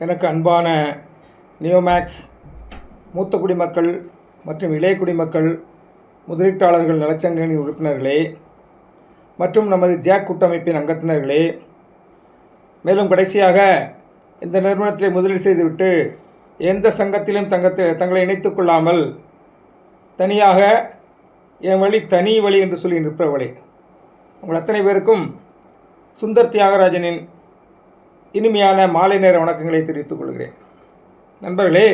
எனக்கு அன்பான நியோமேக்ஸ் மூத்த குடிமக்கள் மற்றும் இளைய குடிமக்கள் முதலீட்டாளர்கள் நலச்சங்கங்களின் உறுப்பினர்களே மற்றும் நமது ஜாக் கூட்டமைப்பின் அங்கத்தினர்களே, மேலும் கடைசியாக இந்த நிறுவனத்தில் முதலீடு செய்துவிட்டு எந்த சங்கத்திலும் தங்களை இணைத்துக் கொள்ளாமல் தனியாக என் வழி தனி வழி என்று சொல்லி நிற்பவர்களே, உங்கள் அத்தனை பேருக்கும் சுந்தர் தியாகராஜனின் இனிமையான மாலை நேர வணக்கங்களை தெரிவித்துக் கொள்கிறேன். நண்பர்களே,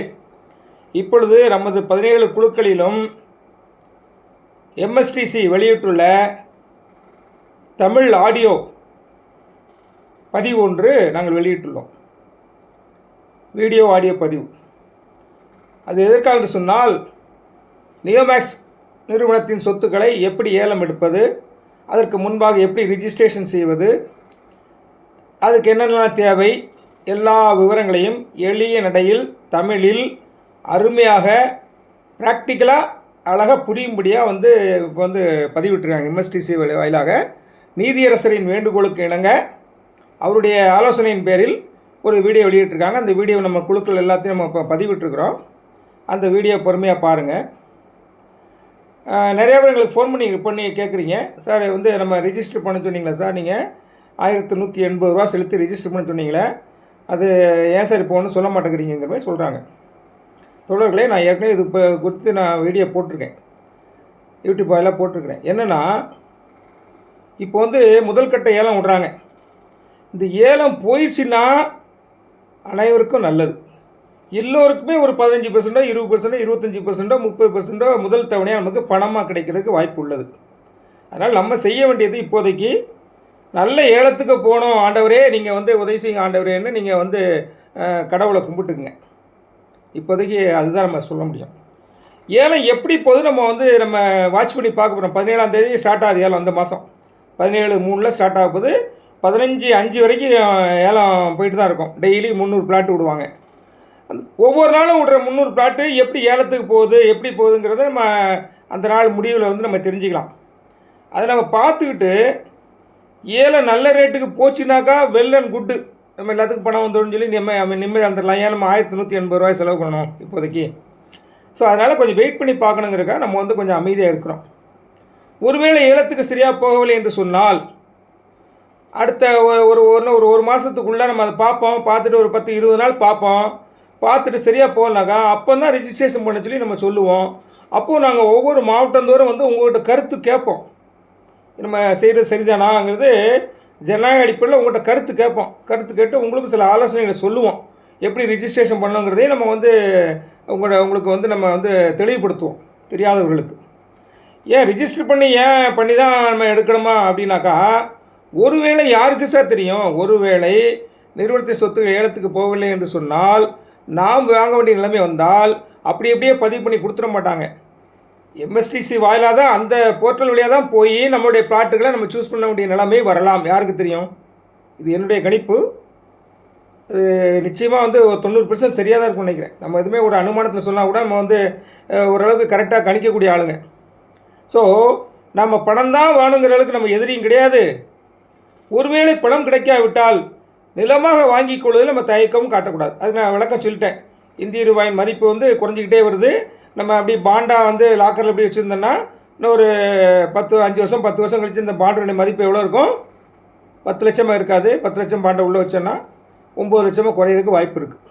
இப்பொழுது நமது 17 குழுக்களிலும் MSTC வெளியிட்டுள்ள தமிழ் ஆடியோ பதிவு ஒன்று நாங்கள் வெளியிட்டுள்ளோம். வீடியோ ஆடியோ பதிவு. அது எதற்காக என்று சொன்னால், நியோமேக்ஸ் நிறுவனத்தின் சொத்துக்களை எப்படி ஏலம் எடுப்பது, அதற்கு முன்பாக எப்படி ரிஜிஸ்ட்ரேஷன் செய்வது, அதுக்கு என்னென்ன தேவை, எல்லா விவரங்களையும் எளிய நடையில் தமிழில் அருமையாக ப்ராக்டிக்கலாக அழகாக புரியும்படியாக இப்போ பதிவிட்டுருக்காங்க. MSTC வாயிலாக நீதியரசரின் வேண்டுகோளுக்கு இணங்க அவருடைய ஆலோசனையின் பேரில் ஒரு வீடியோ வெளியிட்டிருக்காங்க. அந்த வீடியோ நம்ம குழுக்கள் எல்லாத்தையும் நம்ம இப்போ பதிவிட்டுருக்குறோம். அந்த வீடியோ பொறுமையாக பாருங்கள். நிறையா பேர் எங்களுக்கு ஃபோன் பண்ணி கேட்குறீங்க, சார் நம்ம ரிஜிஸ்டர் பண்ண சொன்னீங்களா சார், நீங்கள் 1180 ரூபா செலுத்தி ரிஜிஸ்டர் பண்ண சொன்னீங்களே, அது ஏன் சார் இப்போ ஒன்றும் சொல்ல மாட்டேங்கிறீங்கிற மாதிரி சொல்கிறாங்க. தொடர்களே, நான் ஏற்கனவே இது குறித்து நான் வீடியோ போட்டிருக்கேன், யூடியூப் வாயிலாக போட்டிருக்கிறேன். என்னென்னா, இப்போ முதல் கட்ட ஏலம் விட்றாங்க. இந்த ஏலம் போயிடுச்சுன்னா அனைவருக்கும் நல்லது. எல்லோருக்குமே ஒரு 15%, 20%, 25%, 30% முதல் தவணையாக நமக்கு பணமாக கிடைக்கிறதுக்கு வாய்ப்பு உள்ளது. அதனால் நம்ம செய்ய வேண்டியது, இப்போதைக்கு நல்ல ஏலத்துக்கு போனோம் ஆண்டவரே, நீங்கள் உதவி செய்யுங்க ஆண்டவரேன்னு நீங்கள் கடவுளை கும்பிட்டுக்குங்க. இப்போதைக்கு அதுதான் நம்ம சொல்ல முடியும். ஏலம் எப்படி போகுது நம்ம வாட்ச் பண்ணி பார்க்க போகிறோம். 17ஆம் தேதி ஸ்டார்ட் ஆகுது ஏலம். அந்த மாதம் 17/3 ஸ்டார்ட் ஆக போகுது. 15/5 வரைக்கும் ஏலம் போயிட்டு தான் இருக்கும். டெய்லி 300 பிளாட் விடுவாங்க. ஒவ்வொரு நாளும் விடுற 300 பிளாட்டு எப்படி ஏலத்துக்கு போகுது, எப்படி போகுதுங்கிறத நம்ம அந்த நாள் முடிவில் நம்ம தெரிஞ்சுக்கலாம். அதை நம்ம பார்த்துக்கிட்டு ஏலம் நல்ல ரேட்டுக்கு போச்சுனாக்கா வெல் அண்ட் குட்டு, நம்ம எல்லாத்துக்கும் பணம் வந்துடும் சொல்லி நிம்மதி வந்துடலாம். ஏன் நம்ம 1180 ரூபாய் செலவு பண்ணணும் இப்போதைக்கு. ஸோ அதனால் கொஞ்சம் வெயிட் பண்ணி பார்க்கணுங்கிறக்கா நம்ம கொஞ்சம் அமைதியாக இருக்கிறோம். ஒருவேளை ஏலத்துக்கு சரியாக போகவில்லை என்று சொன்னால், அடுத்த ஒரு மாதத்துக்குள்ளே நம்ம அதை பார்ப்போம். பார்த்துட்டு ஒரு 10-20 நாள் பார்ப்போம். பார்த்துட்டு சரியாக போகலனாக்கா அப்போ தான் ரிஜிஸ்ட்ரேஷன் பண்ண சொல்லி நம்ம சொல்லுவோம். அப்போது நாங்கள் ஒவ்வொரு மாவட்டந்தோறும் உங்கள்கிட்ட கருத்து கேட்போம். நம்ம செய்கிறது சரிதானாங்கிறது ஜனநாயக அடிப்படையில் உங்கள்கிட்ட கருத்து கேட்போம். கருத்து கேட்டு உங்களுக்கு சில ஆலோசனைகளை சொல்லுவோம். எப்படி ரிஜிஸ்ட்ரேஷன் பண்ணணுங்கிறதையும் நம்ம உங்களுக்கு நம்ம தெளிவுபடுத்துவோம் தெரியாதவர்களுக்கு. ஏன் ரிஜிஸ்டர் பண்ணி தான் நம்ம எடுக்கணுமா அப்படின்னாக்கா, ஒருவேளை யாருக்கு சார் தெரியும், ஒருவேளை நிறுவனத்தின் சொத்துக்கள் ஏலத்துக்கு போகவில்லை என்று சொன்னால், நாம் வாங்க வேண்டிய நிலைமை வந்தால் அப்படியே பதிவு பண்ணி கொடுத்துட மாட்டாங்க. MSTC வாயிலாக தான், அந்த போர்ட்டல் வழியாக தான் போய் நம்மளுடைய பிளாட்டுகளை நம்ம சூஸ் பண்ண வேண்டிய நிலைமை வரலாம். யாருக்கு தெரியும்? இது என்னுடைய கணிப்பு. அது நிச்சயமாக 90% சரியாக தான் இருக்கும்னு நினைக்கிறேன். நம்ம எதுவுமே ஒரு அனுமானத்தில் சொன்னால் கூட நம்ம ஓரளவுக்கு கரெக்டாக கணிக்கக்கூடிய ஆளுங்க. ஸோ நம்ம பணம் தான் வேணுங்கிற அளவுக்கு நம்ம எதிரியும் கிடையாது. ஒருவேளை பணம் கிடைக்காவிட்டால் நிலமாக வாங்கிக் கொள்வதில் நம்ம தயக்கமும் காட்டக்கூடாது. அதுக்கு நான் விளக்கம் சொல்லிட்டேன். இந்திய ரூபாயின் மதிப்பு குறைஞ்சிக்கிட்டே வருது. நம்ம அப்படி பாண்டாக லாக்கரில் எப்படி வச்சுருந்தோன்னா, இன்னும் ஒரு 10 வருஷம் கழிச்சு இந்த பாண்டோடைய மதிப்பு எவ்வளோ இருக்கும்? 10 லட்சமாக இருக்காது. 10 லட்சம் பாண்டை உள்ளே வச்சோன்னா 9 லட்சமாக குறையிறதுக்கு வாய்ப்பு இருக்குது.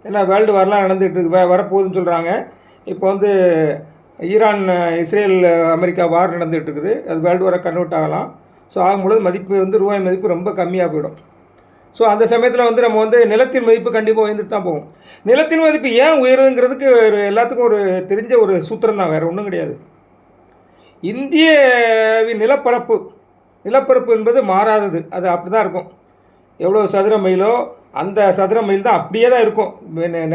ஏன்னா வேர்ல்டு வார்லாம் நடந்துகிட்டு இருக்கு, வரப்போகுதுன்னு சொல்கிறாங்க. இப்போ ஈரான், இஸ்ரேல், அமெரிக்கா வார் நடந்துகிட்டு இருக்குது. அது வேர்ல்டு வாரை கன்வெர்ட் ஆகலாம். ஸோ ஆகும்பொழுது மதிப்பு ரூபாய் மதிப்பு ரொம்ப கம்மியாக போயிடும். ஸோ அந்த சமயத்தில் நம்ம நிலத்தின் மதிப்பு கண்டிப்பாக உயர்ந்துட்டு தான் போகும். நிலத்தின் மதிப்பு ஏன் உயருதுங்கிறதுக்கு எல்லாத்துக்கும் ஒரு தெரிஞ்ச ஒரு சூத்திரம் தான், வேறு ஒன்றும் கிடையாது. இந்தியாவின் நிலப்பரப்பு என்பது மாறாதது. அது அப்படி தான் இருக்கும். எவ்வளோ சதுர மைலோ அந்த சதுர மைல் தான் அப்படியே தான் இருக்கும்.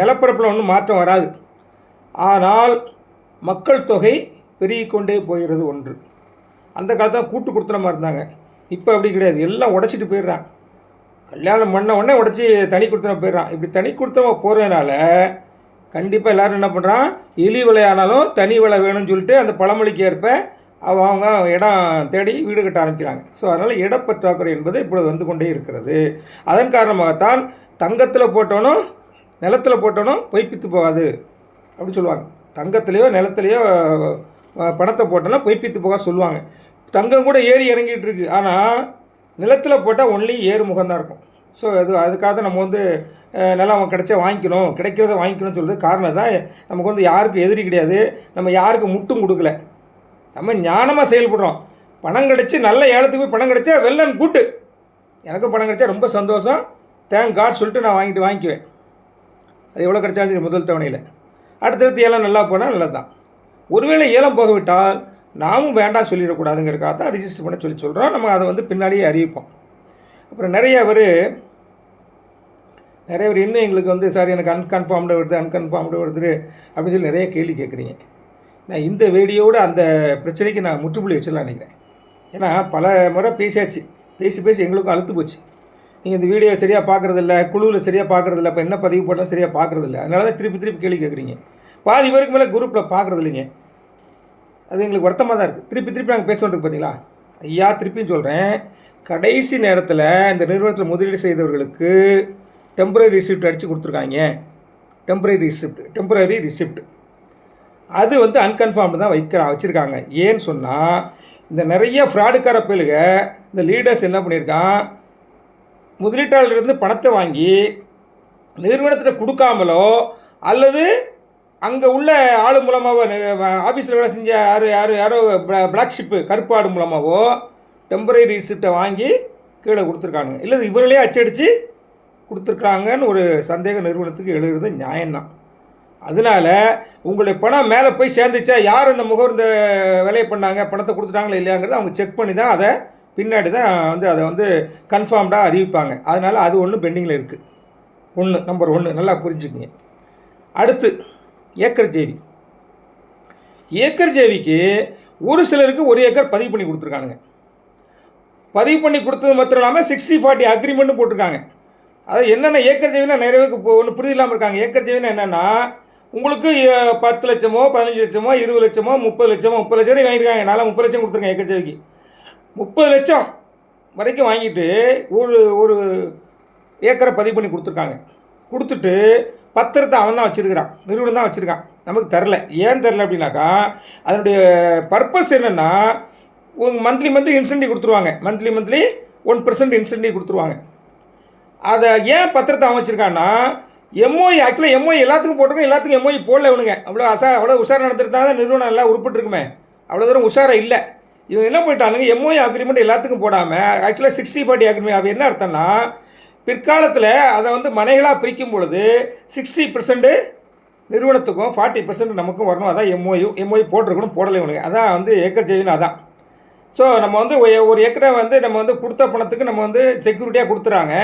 நிலப்பரப்பில் ஒன்றும் மாற்றம் வராது. ஆனால் மக்கள் தொகை பெருகிக்கொண்டே போகிறது ஒன்று. அந்த காலத்தில் கூட்டு கொடுத்தனமாக இருந்தாங்க. இப்போ அப்படி கிடையாது. எல்லாம் உடச்சிட்டு போயிடுறான். கல்யாணம் பண்ண உடனே உடச்சி தனி கொடுத்தன போயிடறான். இப்படி தனி கொடுத்தனமாக போகிறதுனால கண்டிப்பாக எல்லோரும் என்ன பண்ணுறான், எலி விலையானாலும் தனி விலை வேணும்னு சொல்லிட்டு அந்த பழமொழிக்கு ஏற்ப அவங்க இடம் தேடி வீடு கட்ட ஆரம்பிக்கிறாங்க. ஸோ அதனால் இடப்பற்றாக்குறை என்பது இப்பொழுது வந்து கொண்டே இருக்கிறது. அதன் காரணமாகத்தான் தங்கத்தில் போட்டோனும் நிலத்தில் போட்டோனும் பொய்ப்பித்து போகாது அப்படின்னு சொல்லுவாங்க. தங்கத்துலேயோ நிலத்துலையோ பணத்தை போட்டோன்னா பொய்ப்பித்து போக சொல்லுவாங்க. தங்கம் கூட ஏறி இறங்கிட்டு இருக்கு, ஆனால் நிலத்தில் போட்டால் ஒன்லி ஏறு முகம்தான் இருக்கும். ஸோ அதுக்காக நம்ம வந்து நிலம் கிடைச்சா வாங்கிக்கணும், கிடைக்கிறத வாங்கிக்கணும்னு சொல்கிறது காரணம் தான். நமக்கு வந்து யாருக்கும் எதிரி கிடையாது, நம்ம யாருக்கும் முட்டும் கொடுக்கல, நம்ம ஞானமாக செயல்படுறோம். பணம் கிடச்சி நல்ல ஏலத்துக்கு போய் பணம் கிடச்சா வெல் அண்ட் குட்டு, எனக்கும் பணம் கிடச்சா ரொம்ப சந்தோஷம், தேங்க் காட் சொல்லிட்டு நான் வாங்கிக்குவேன். அது எவ்வளோ கிடைச்சாலும் சரி முதல் தவணையில். அடுத்தடுத்து ஏலம் நல்லா போனால் நல்லது தான். ஒருவேளை ஏலம் போகவிட்டால் நாமும் வேண்டாம் சொல்லிடக்கூடாதுங்கிறக்காக தான் ரிஜிஸ்டர் பண்ண சொல்கிறோம். நம்ம அதை வந்து பின்னாடியே அறிவிப்போம். அப்புறம் நிறைய பேர் இன்னும் எங்களுக்கு வந்து சார் எனக்கு அன்கன்ஃபார்ம்டு வருது அப்படின்னு சொல்லி நிறைய கேள்வி கேட்குறீங்க. நான் இந்த வீடியோவோட அந்த பிரச்சனைக்கு நான் முற்றுப்புள்ளி வச்சிடலாம் நினைக்கிறேன். ஏன்னா பல முறை பேசி எங்களுக்கும் அழுத்து போச்சு. நீங்கள் இந்த வீடியோ சரியாக பார்க்குறதில்ல, குழுவில் சரியாக பார்க்குறதில்ல, இப்போ என்ன பதிவு போட்டாலும் சரியாக பார்க்குறதில்ல, அதனால தான் திருப்பி கேள்வி கேட்குறீங்க. பாதி பேருக்கு மேலே குரூப்பில் பார்க்குறது இல்லைங்க. அது எங்களுக்கு வருத்தமாக தான் இருக்குது. திருப்பி நாங்கள் பேசுவோம் பார்த்தீங்களா. ஐயா திருப்பியும் சொல்கிறேன், கடைசி நேரத்தில் இந்த நிறுவனத்தில் முதலீடு செய்தவர்களுக்கு டெம்பரரி ரிசிப்ட் அடித்து கொடுத்துருக்காங்க. டெம்பரரி ரிசிப்ட் அது வந்து அன்கன்ஃபார்ம்டு தான் வச்சுருக்காங்க. ஏன்னு சொன்னால் இந்த நிறைய ஃப்ராடுக்கார பேலுக இந்த லீடர்ஸ் என்ன பண்ணியிருக்கான், முதலீட்டாளர்லேருந்து பணத்தை வாங்கி நிறுவனத்தில் கொடுக்காமலோ அல்லது அங்கே உள்ள ஆளு மூலமாகவோ, ஆஃபீஸில் வேலை செஞ்ச யாரோ பிளாக் ஷிப்பு கருப்பு ஆடு மூலமாகவோ டெம்பரரி ரிசிப்டை வாங்கி கீழே கொடுத்துருக்காங்க. இல்லை இவர்களே அச்சடித்து கொடுத்துருக்காங்கன்னு ஒரு சந்தேகம் நிறுவனத்துக்கு எழுதுறது நியாயம்தான். அதனால் உங்களுடைய பணம் மேலே போய் சேர்ந்துச்சா, யார் இந்த முகவர் இந்த வேலையை பண்ணாங்க, பணத்தை கொடுத்துட்டாங்களா இல்லையாங்கிறத அவங்க செக் பண்ணி தான் அதை பின்னாடி தான் வந்து அதை வந்து கன்ஃபார்ம்டாக அறிவிப்பாங்க. அதனால் அது ஒன்று பெண்டிங்கில் இருக்குது. நம்பர் 1 நல்லா புரிஞ்சுக்குங்க. அடுத்து ஏக்கர் ஜேவிக்கு ஒரு சிலருக்கு 1 ஏக்கர் பதிவு பண்ணி கொடுத்துருக்கானுங்க. பதிவு பண்ணி கொடுத்தது மாத்திரம் இல்லாமல் 60-40 அக்ரிமெண்ட்டும் போட்டிருக்காங்க. அது என்னென்ன ஏக்கர் ஜேவினா நிறைய பேருக்கு இப்போ ஒன்று புரிது இல்லாமல் இருக்காங்க. ஏக்கர் ஜேவினா என்னென்னா, உங்களுக்கு 10 லட்சமோ 15 லட்சமோ 20 லட்சமோ 30 லட்சமோ 30 லட்சம் வரைக்கும் வாங்கியிருக்காங்க. நான்லாம் 30 லட்சம் கொடுத்துருக்கேன் ஏக்கர் ஜேவிக்கு. 30 லட்சம் வரைக்கும் வாங்கிட்டு ஒரு ஏக்கரை பதிவு பண்ணி கொடுத்துட்டு பத்திரத்தை அவன் தான் வச்சுருக்கிறான், நிறுவனம் தான் வச்சுருக்கான், நமக்கு தரல. ஏன் தரல அப்படின்னாக்கா, அதனுடைய பர்பஸ் என்னென்னா, மந்த்லி இன்சென்டிவ் கொடுத்துருவாங்க. மந்த்லி 1% இன்சென்டிவ் கொடுத்துருவாங்க. அதை ஏன் பத்திரத்தை அவன் வச்சுருக்கான்னா, எம்ஓஇ ஆக்சுவலாக எம்ஓஇ எல்லாத்துக்கும் போட்டிருக்கோம், எல்லாத்துக்கும் எம்ஓஇ போடல இவனுங்க. அவ்வளோ உஷாராக நடந்துருந்தா தான் நிறுவனம் நல்லா உருப்பிட்டுருக்குமே. அவ்வளோ தூரம் உஷாராக இல்லை. இவங்க என்ன போயிட்டானுங்க, எம்ஓஇ அக்ரிமெண்ட் எல்லாத்துக்கும் போடாமல் ஆக்சுவலாக 60-40 அக்ரிமெண்ட். அது என்ன அர்த்தம்னா, பிற்காலத்தில் அதை வந்து மனைகளாக பிரிக்கும் பொழுது 60% நிறுவனத்துக்கும் 40% நமக்கும் வரணும். அதான் எம்ஓஇ போட்டிருக்கணும், போடலை இவனுங்க. அதான் வந்து ஏக்கர் ஜேவின்னு அதான். ஸோ நம்ம வந்து ஒரு ஏக்கரை வந்து நம்ம வந்து கொடுத்த பணத்துக்கு நம்ம வந்து செக்யூரிட்டியாக கொடுத்துறாங்க.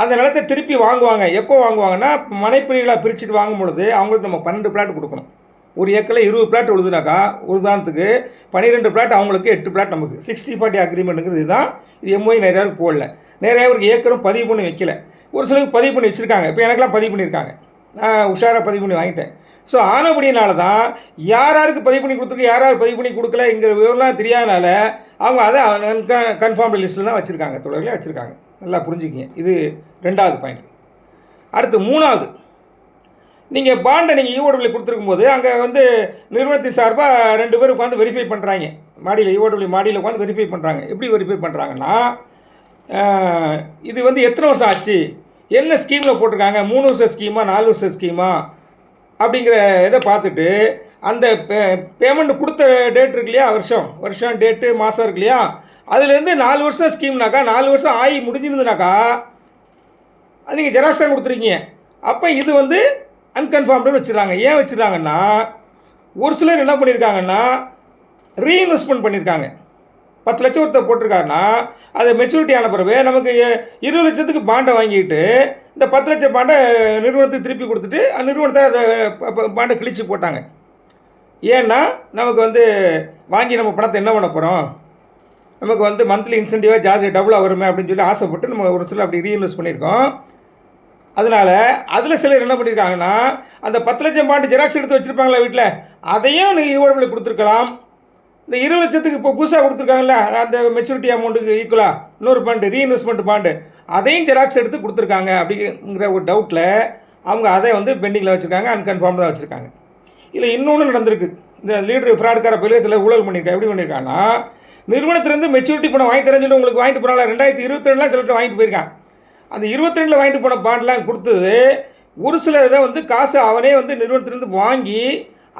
அந்த நிலத்தை திருப்பி வாங்குவாங்க. எப்போ வாங்குவாங்கன்னா, மனைப்பிரிவுகளாக பிரிச்சுட்டு வாங்கும் பொழுது அவங்களுக்கு நம்ம 12 பிளாட் கொடுக்கணும். ஒரு ஏக்கரில் 20 பிளாட் உழுதுனாக்கா உதாரணத்துக்கு 12 பிளாட் அவங்களுக்கு, 8 பிளாட் நமக்கு. 60-40 அக்ரிமெண்ட்டுங்கிறது இதுதான். இது எம்ஓஇ நிறையாருக்கு போடல. நிறையாருக்கு ஏக்கரும் பதிவு பண்ணி வைக்கல. ஒரு சிலருக்கு பதிவு பண்ணி வச்சுருக்காங்க. இப்போ எனக்கெல்லாம் பதிவு பண்ணியிருக்காங்க, நான் உஷாராக பதிவு பண்ணி வாங்கிட்டேன். ஸோ ஆனபடியினால தான் யாருக்கு பதிவு பண்ணி கொடுத்துருக்கு, யார் பதிவு பண்ணி கொடுக்கலங்கிற விவரம்லாம் தெரியாதனால அவங்க அதை கன்ஃபார்ம்டு லிஸ்ட்டில் தான் வச்சுருக்காங்க, தொடர்களே வச்சுருக்காங்க. நல்லா புரிஞ்சுக்கிங்க. இது 2வது பாயிண்ட். அடுத்து 3வது, நீங்கள் பாண்டை நீங்கள் ஈஓடபிள்யூ கொடுத்துருக்கும் போது அங்கே வந்து நிறுவனத்தின் சார்பாக 2 பேர் உட்காந்து வெரிஃபை பண்ணுறாங்க. ஈஓடபிள்யூ மாடியில் உட்காந்து வெரிஃபை பண்ணுறாங்க. எப்படி வெரிஃபை பண்ணுறாங்கன்னா, இது வந்து எத்தனை வருஷம் ஆச்சு, என்ன ஸ்கீமில் போட்டிருக்காங்க, 3 வருஷ ஸ்கீமா 4 வருஷ ஸ்கீமா அப்படிங்கிற இதை பார்த்துட்டு, அந்த பேமெண்ட் கொடுத்த டேட் இருக்கு இல்லையா, வருஷம் டேட்டு மாதம் இருக்கு இல்லையா, அதுலேருந்து 4 வருஷம் ஸ்கீம்னாக்கா 4 வருஷம் ஆகி முடிஞ்சிருந்துனாக்கா அது நீங்கள் ஜெராக்ஸ் தான் கொடுத்துருக்கீங்க. அப்போ இது வந்து அன்கன்ஃபார்ம்டுன்னு வச்சுருக்காங்க. ஏன் வச்சுருக்காங்கன்னா, ஒரு சிலர் என்ன பண்ணியிருக்காங்கன்னா, ரீஇன்வெஸ்ட்மெண்ட் பண்ணியிருக்காங்க. 10 லட்சம் ஒருத்தர் போட்டிருக்காருன்னா, அதை மெச்சூரிட்டி ஆன பிறகு நமக்கு 20 லட்சத்துக்கு பாண்டை வாங்கிட்டு இந்த 10 லட்சம் பாண்டை நிறுவனத்துக்கு திருப்பி கொடுத்துட்டு நிறுவனத்தை அதை பாண்டை கிழிச்சு போட்டாங்க. ஏன்னா நமக்கு வந்து வாங்கி நம்ம பணத்தை என்ன பண்ண போகிறோம், நமக்கு வந்து மந்த்லி இன்சென்டிவாக ஜாஸ்தி டபுளாக வருமே அப்படின்னு சொல்லி ஆசைப்பட்டு நம்ம ஒரு சில அப்படி ரீஇன்வெஸ்ட் பண்ணியிருக்கோம். அதனால் அதில் சிலர் என்ன பண்ணியிருக்காங்கன்னா, அந்த 10 லட்சம் பாண்டு ஜெராக்ஸ் எடுத்து வச்சுருப்பாங்களா வீட்டில், அதையும் நீங்கள் ஈஓடபிள்யூ கொடுத்துருக்கலாம். இந்த 20 லட்சத்துக்கு இப்போ புதுசாக கொடுத்துருக்காங்கல்ல, அந்த மெச்சூரிட்டி அமௌண்ட்டுக்கு ஈக்குவலாக இன்னொரு பாண்டு, ரீஇன்வெஸ்ட்மெண்ட் பாண்டு, அதையும் ஜெராக்ஸ் எடுத்து கொடுத்துருக்காங்க அப்படிங்கிற ஒரு டவுட்டில் அவங்க அதை வந்து பெண்டிங்கில் வச்சுருக்காங்க, அன்கன்ஃபார்ம் தான் வச்சுருக்காங்க. இல்லை இன்னொன்று நடந்திருக்கு. இந்த லீடர் ஃப்ராட்கார பயிலே சில ஊழல் பண்ணியிருக்காங்க. எப்படி பண்ணியிருக்காங்கன்னா, நிறுவனத்திலேருந்து மெச்சூரிட்டி பணம் வாங்கி தரேன்னு சொல்லி உங்களுக்கு வாங்கிட்டு போனால 2022 சிலர்கிட்ட வாங்கிட்டு போயிருக்கான். அந்த 22 வாங்கிட்டு போன பாண்டெலாம் கொடுத்தது ஒரு சில இதை வந்து காசு அவனே வந்து நிறுவனத்திலேருந்து வாங்கி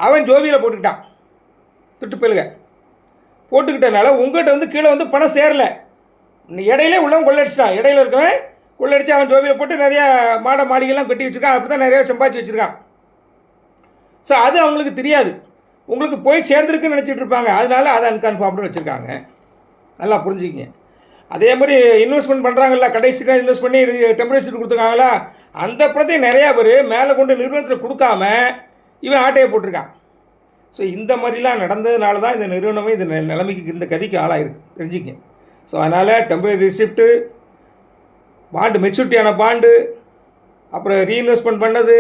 அவன் ஜோபியில் போட்டுக்கிட்டான். திட்டுப்பெழுக போட்டுக்கிட்டனால உங்கள்கிட்ட வந்து கீழே வந்து பணம் சேரலை. இடையிலே உள்ளவன் கொள்ளடிச்சிட்டான். இடையில இருக்கவன் கொள்ளடிச்சு அவன் ஜோபியில் போட்டு நிறையா மாளிகைலாம் கட்டி வச்சுருக்கான். அப்படி தான் நிறையா சம்பாதிச்சு வச்சுருக்கான். ஸோ அது அவங்களுக்கு தெரியாது. உங்களுக்கு போய் சேர்ந்துருக்குன்னு நினச்சிட்டு இருப்பாங்க. அதனால அதை அன்கன்ஃபார்ம்னு வச்சுருக்காங்க. நல்லா புரிஞ்சுக்கிங்க. அதே மாதிரி இன்வெஸ்ட்மெண்ட் பண்ணுறாங்கல்ல, கடைசிக்காக இன்வெஸ்ட் பண்ணி டெம்பரேச்சர் கொடுத்துருக்காங்களா, அந்த பணத்தையும் நிறையா பேர் மேலே கொண்டு நிறுவனத்தில் கொடுக்காம இவன் ஆட்டையை போட்டிருக்கான். ஸோ இந்த மாதிரிலாம் நடந்ததுனால தான் இந்த நிறுவனமே இந்த நிலைமைக்கு இந்த கதிக்கு ஆளாயிருக்கு. தெரிஞ்சுக்கங்க. ஸோ அதனால் டெம்பரரி ரிசிப்ட்டு, பாண்டு, மெச்சூரிட்டியான பாண்டு, அப்புறம் ரீஇன்வெஸ்ட்மெண்ட் பண்ணது,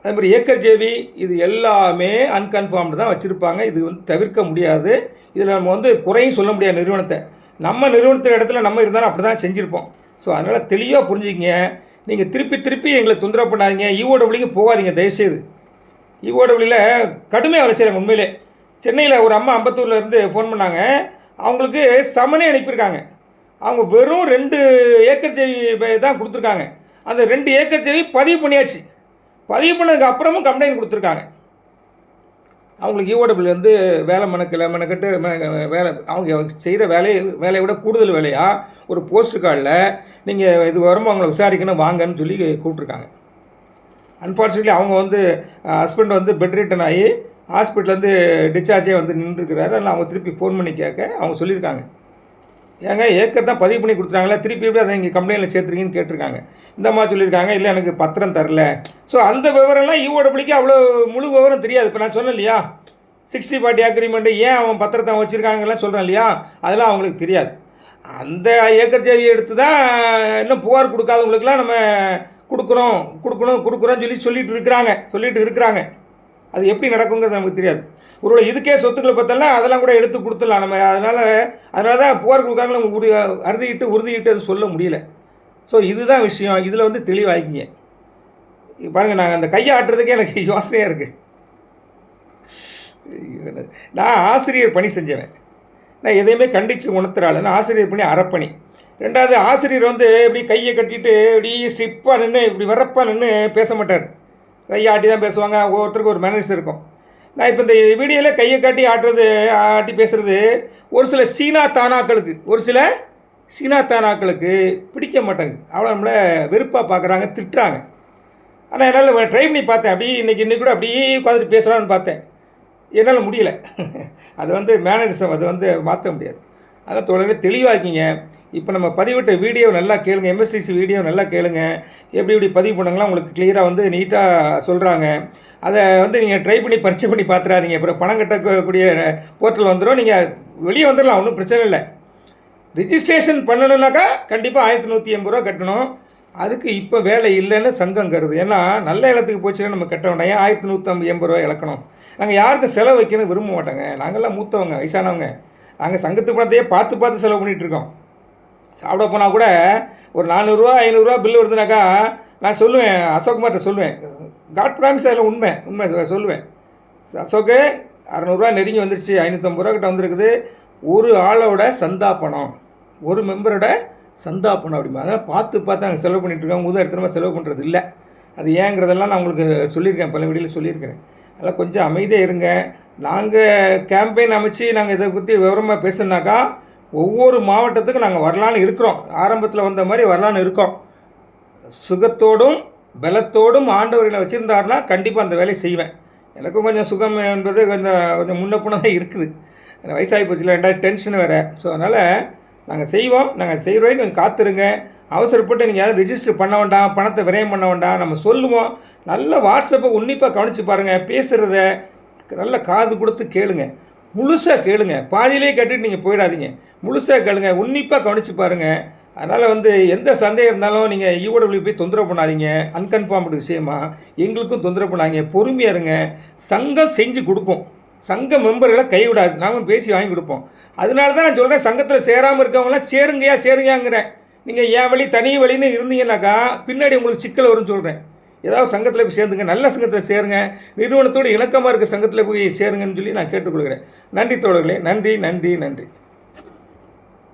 அதே மாதிரி ஏக்கர் ஜேவி, இது எல்லாமே அன்கன்ஃபார்ம்டு தான் வச்சுருப்பாங்க. இது வந்து தவிர்க்க முடியாது. இதில் நம்ம வந்து குறையும் சொல்ல முடியாது நிறுவனத்தை. நம்ம நிறுவனத்து இடத்துல நம்ம இருந்தாலும் அப்படி தான் செஞ்சுருப்போம். ஸோ அதனால் தெளிவாக புரிஞ்சுக்கிங்க. நீங்கள் திருப்பி எங்களை தொந்தரவு பண்ணாதீங்க. இஓடபிள்யூக்கு போகாதீங்க தயவுசெய்து. இஓடபிள்யூவில் கடுமையாக வேலை செய்கிறாங்க. உண்மையிலே சென்னையில் ஒரு அம்மா அம்பத்தூரில் இருந்து ஃபோன் பண்ணாங்க. அவங்களுக்கு சமனே அனுப்பியிருக்காங்க. அவங்க வெறும் 2 ஏக்கர் ஜேவி தான் கொடுத்துருக்காங்க. அந்த 2 ஏக்கர் ஜேவி பதிவு பண்ணியாச்சு. பதிவு பண்ணதுக்கு அப்புறமும் கம்ப்ளைண்ட் கொடுத்துருக்காங்க. அவங்களுக்கு இஓடபிள்யூ வந்து வேலை மெனக்கட்டு வேலை அவங்க செய்கிற வேலையை விட கூடுதல் வேலையாக ஒரு போஸ்ட் கார்டில் நீங்கள் இது வரும்போது அவங்கள விசாரிக்கணும் வாங்கன்னு சொல்லி கூப்பிட்ருக்காங்க. அன்ஃபார்ச்சுனேட்லி அவங்க வந்து ஹஸ்பண்ட் வந்து பெட் ரிட்டன் ஆகி ஹாஸ்பிட்டலேருந்து டிஸ்சார்ஜே வந்து நின்றுருக்கிறாரு. அதனால் அவங்க திருப்பி ஃபோன் பண்ணி கேட்க அவங்க சொல்லியிருக்காங்க, ஏங்க ஏக்கர் தான் பதிவு பண்ணி கொடுத்துருக்காங்களா, திருப்பி எப்படி அதை இங்கே கம்ப்ளைண்ட்டில் சேர்த்துருக்கீங்கன்னு கேட்டிருக்காங்க. இந்த மாதிரி சொல்லியிருக்காங்க, இல்லை எனக்கு பத்திரம் தரல. ஸோ அந்த விவரம்லாம் இஓடபிள்யூக்கு அவ்வளோ முழு விவரம் தெரியாது. இப்போ நான் சொன்னேன் இல்லையா, 60-40 அக்ரிமெண்ட்டு ஏன் அவன் பத்திரத்தை வச்சுருக்காங்கலாம் சொல்கிறேன் இல்லையா, அதெல்லாம் அவங்களுக்கு தெரியாது. அந்த ஏக்கர் ஜேவியை எடுத்து தான் இன்னும் புகார் கொடுக்காதவங்களுக்குலாம் நம்ம கொடுக்குறோன்னு சொல்லிட்டு இருக்கிறாங்க. அது எப்படி நடக்குங்கிறது நமக்கு தெரியாது. ஒருவேளை இதுக்கே சொத்துக்களை பார்த்தோம்னா அதெல்லாம் கூட எடுத்து கொடுத்துடலாம் நம்ம. அதனால தான் புகார் கொடுக்காங்கள உறுதியிட்டு அது சொல்ல முடியல. ஸோ இதுதான் விஷயம். இதில் வந்து தெளிவாகிக்கிங்க. பாருங்கள், நாங்கள் அந்த கையை ஆட்டுறதுக்கே எனக்கு யோசனையாக இருக்குது. நான் ஆசிரியர் பணி செஞ்சவன். நான் எதையுமே கண்டித்து உணர்த்துறாள். நான் ஆசிரியர் பணி அறப்பணி. 2வது ஆசிரியர் வந்து இப்படி கையை கட்டிட்டு இப்படி ஸ்ட்ரிப்பாக நின்று இப்படி வரப்பாக நின்று பேச மாட்டார். கையை ஆட்டி தான் பேசுவாங்க. ஒவ்வொருத்தருக்கும் ஒரு மேனர்ஸ் இருக்கும். நான் இப்போ இந்த வீடியோவில் கையை காட்டி ஆட்டி பேசுகிறது ஒரு சில சீனா தானாக்களுக்கு பிடிக்க மாட்டாங்க. அவ்வளோ நம்மளை வெறுப்பாக பார்க்குறாங்க, திட்டுறாங்க. ஆனால் என்னால் ட்ரை பண்ணி பார்த்தேன். அப்படியே இன்றைக்கி கூட அப்படியே உட்காந்துட்டு பேசலான்னு பார்த்தேன். என்னால் முடியலை. அது வந்து மேனரிசம், அது வந்து மாற்ற முடியாது. அதான் தொடர்ந்து தெளிவாக்கிங்க. இப்போ நம்ம பதிவிட்ட வீடியோ நல்லா கேளுங்க, எம்எஸ்டிசி வீடியோ நல்லா கேளுங்க. எப்படி பதிவு பண்ணுங்களா உங்களுக்கு கிளியராக வந்து நீட்டாக சொல்கிறாங்க. அதை வந்து நீங்கள் ட்ரை பண்ணி பரிச்சை பண்ணி பார்த்துறாதீங்க. அப்புறம் பணம் கட்டக்கூடிய போர்ட்டல் வந்துடும், நீங்கள் வெளியே வந்துடலாம், ஒன்றும் பிரச்சனை இல்லை. ரிஜிஸ்ட்ரேஷன் பண்ணணுன்னாக்கா கண்டிப்பாக 1180 ரூபா கட்டணும். அதுக்கு இப்போ வேலை இல்லைன்னு சங்கம் கருது. ஏன்னா நல்ல இடத்துக்கு போச்சுன்னா நம்ம கட்ட வேண்டாம். ஏன் 1180 ரூபா இழக்கணும்? நாங்கள் யாருக்கும் செலவு வைக்கணும் விரும்ப மாட்டோங்க. நாங்கள்லாம் மூத்தவங்க, வயசானவங்க. நாங்கள் சங்கத்து பணத்தையே பார்த்து செலவு பண்ணிகிட்ருக்கோம். சாப்பிட போனால் கூட ஒரு 400 ரூபா 500 ரூபா பில்லு வருதுனாக்கா நான் சொல்லுவேன், அசோக்குமார்கிட்ட சொல்லுவேன், காட் ப்ராமிஸ் அதில் உண்மை சொல்லுவேன். அசோக்கு 600 ரூபா நெருங்கி வந்துருச்சு, 550 ரூபா கிட்ட வந்துருக்குது. ஒரு ஆளோட சந்தா பணம், ஒரு மெம்பரோட சந்தா பணம் அப்படிமா. அதனால் பார்த்து நாங்கள் செலவு பண்ணிகிட்ருக்கோம். உதாரணமாக செலவு பண்ணுறது இல்லை. அது ஏங்கிறதெல்லாம் நான் உங்களுக்கு சொல்லியிருக்கேன், பல வீடியோவில் சொல்லியிருக்கிறேன். அதனால் கொஞ்சம் அமைதியாக இருங்க. நாங்கள் கேம்பெயின் அமைச்சு நாங்கள் இதை பற்றி விவரமாக பேசுனாக்கா ஒவ்வொரு மாவட்டத்துக்கும் நாங்கள் வரலான்னு இருக்கிறோம். ஆரம்பத்தில் வந்த மாதிரி வரலான்னு இருக்கோம். சுகத்தோடும் பலத்தோடும் ஆண்டவர்களை வச்சுருந்தாருன்னா கண்டிப்பாக அந்த வேலையை செய்வேன். எனக்கும் கொஞ்சம் சுகம் என்பது கொஞ்சம் முன்னப்புன தான் இருக்குது. எனக்கு வயசாகி போச்சுல, 2 டென்ஷன் வேறு. ஸோ அதனால் நாங்கள் செய்வோம். நாங்கள் செய்கிற வரைக்கும் கொஞ்சம் காத்துருங்க. அவசரப்பட்டு நீங்கள் யாரும் ரிஜிஸ்டர் பண்ண வேண்டாம், பணத்தை விரயம் பண்ண வேண்டாம். நம்ம சொல்லுவோம். நல்ல வாட்ஸ்அப்பை உன்னிப்பாக கவனித்து பாருங்கள். பேசுகிறத நல்ல காது கொடுத்து கேளுங்க, முழுசாக கேளுங்க. பாதியிலே கேட்டுட்டு நீங்கள் போயிடாதீங்க, முழுசாக கேளுங்க, உன்னிப்பாக கவனித்து பாருங்கள். அதனால் வந்து எந்த சந்தேகம் இருந்தாலும் நீங்கள் இஓடபிள்யூ போய் தொந்தரவு பண்ணாதீங்க. அன்கன்ஃபார்ம்டு விஷயமா எங்களுக்கும் தொந்தரவு பண்ணாதீங்க. பொறுமையாக இருங்க. சங்கம் செஞ்சு கொடுக்கும். சங்க மெம்பர்களை கைவிடாது, நாம பேசி வாங்கி கொடுப்போம். அதனால தான் நான் சொல்கிறேன், சங்கத்தில் சேராமல் இருக்கவங்களாம் சேருங்கங்கிறேன். நீங்கள் என் வழி தனி வழின்னு இருந்தீங்கன்னாக்கா பின்னாடி உங்களுக்கு சிக்கல் வரும்னு சொல்கிறேன். ஏதாவது சங்கத்தில் போய் சேர்ந்துங்க, நல்ல சங்கத்தில் சேருங்க, நிறுவனத்தோடு இணக்கமாக இருக்க சங்கத்தில் போய் சேருங்கன்னு சொல்லி நான் கேட்டுக்கொள்கிறேன். நன்றி தோழர்களே, நன்றி நன்றி நன்றி.